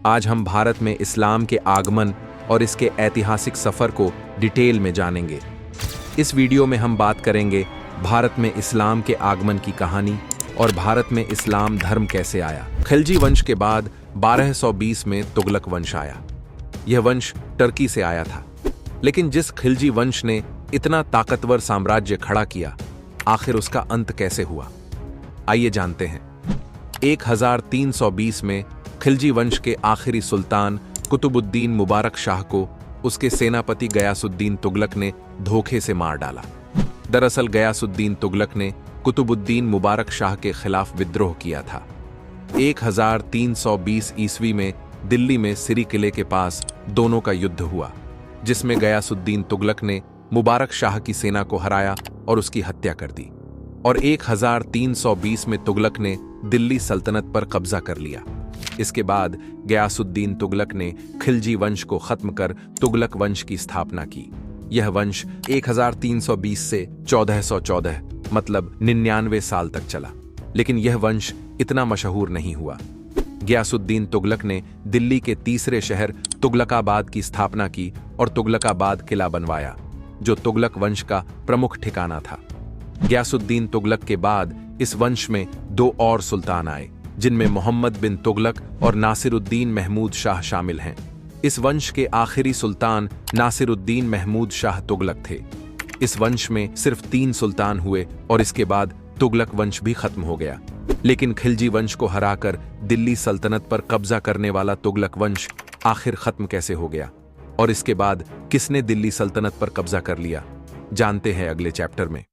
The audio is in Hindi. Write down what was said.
आज हम भारत में इस्लाम के आगमन और इसके ऐतिहासिक सफ़र को डिटेल में जानेंगे। इस वीडियो में हम बात करेंगे भारत में इस्लाम के आगमन की कहानी और भारत में इस्लाम धर्म कैसे आया। खिलजी वंश के बाद 1220 में तुगलक वंश आया। यह वंश टर्की से आया था, लेकिन जिस खिलजी वंश ने इतना ताकतवर साम्राज्य खड़ा किया, आखिर उसका अंत कैसे हुआ, आइए जानते हैं। 1320 में खिलजी वंश के आखिरी सुल्तान कुतुबुद्दीन मुबारक शाह को उसके सेनापति गयासुद्दीन तुगलक ने धोखे से मार डाला। दरअसल गयासुद्दीन तुगलक ने कुतुबुद्दीन मुबारक शाह के खिलाफ विद्रोह किया था। 1320 ईस्वी में दिल्ली में सिरी किले के पास दोनों का युद्ध हुआ, जिसमें गयासुद्दीन तुगलक ने मुबारक शाह की सेना को हराया और उसकी हत्या कर दी। और 1320 में तुगलक ने दिल्ली सल्तनत पर कब्जा कर लिया। इसके बाद गयासुद्दीन तुगलक ने खिलजी वंश को खत्म कर तुगलक वंश की स्थापना की। यह वंश 1320 से 1414 मतलब 99 साल तक चला, लेकिन यह वंश इतना मशहूर नहीं हुआ। गयासुद्दीन तुगलक ने दिल्ली के तीसरे शहर तुगलकाबाद की स्थापना की और तुगलकाबाद किला बनवाया, जो तुगलक वंश का प्रमुख ठिकाना था। गयासुद्दीन तुगलक के बाद इस वंश में दो और सुल्तान आए, जिनमें मोहम्मद बिन तुगलक और नासिरुद्दीन महमूद शाह शामिल हैं। इस वंश के आखिरी सुल्तान नासिरुद्दीन महमूद शाह तुगलक थे। इस वंश में सिर्फ 3 सुल्तान हुए और इसके बाद तुगलक वंश भी खत्म हो गया। लेकिन खिलजी वंश को हराकर दिल्ली सल्तनत पर कब्जा करने वाला तुगलक वंश आखिर खत्म कैसे हो गया, और इसके बाद किसने दिल्ली सल्तनत पर कब्जा कर लिया, जानते हैं अगले चैप्टर में।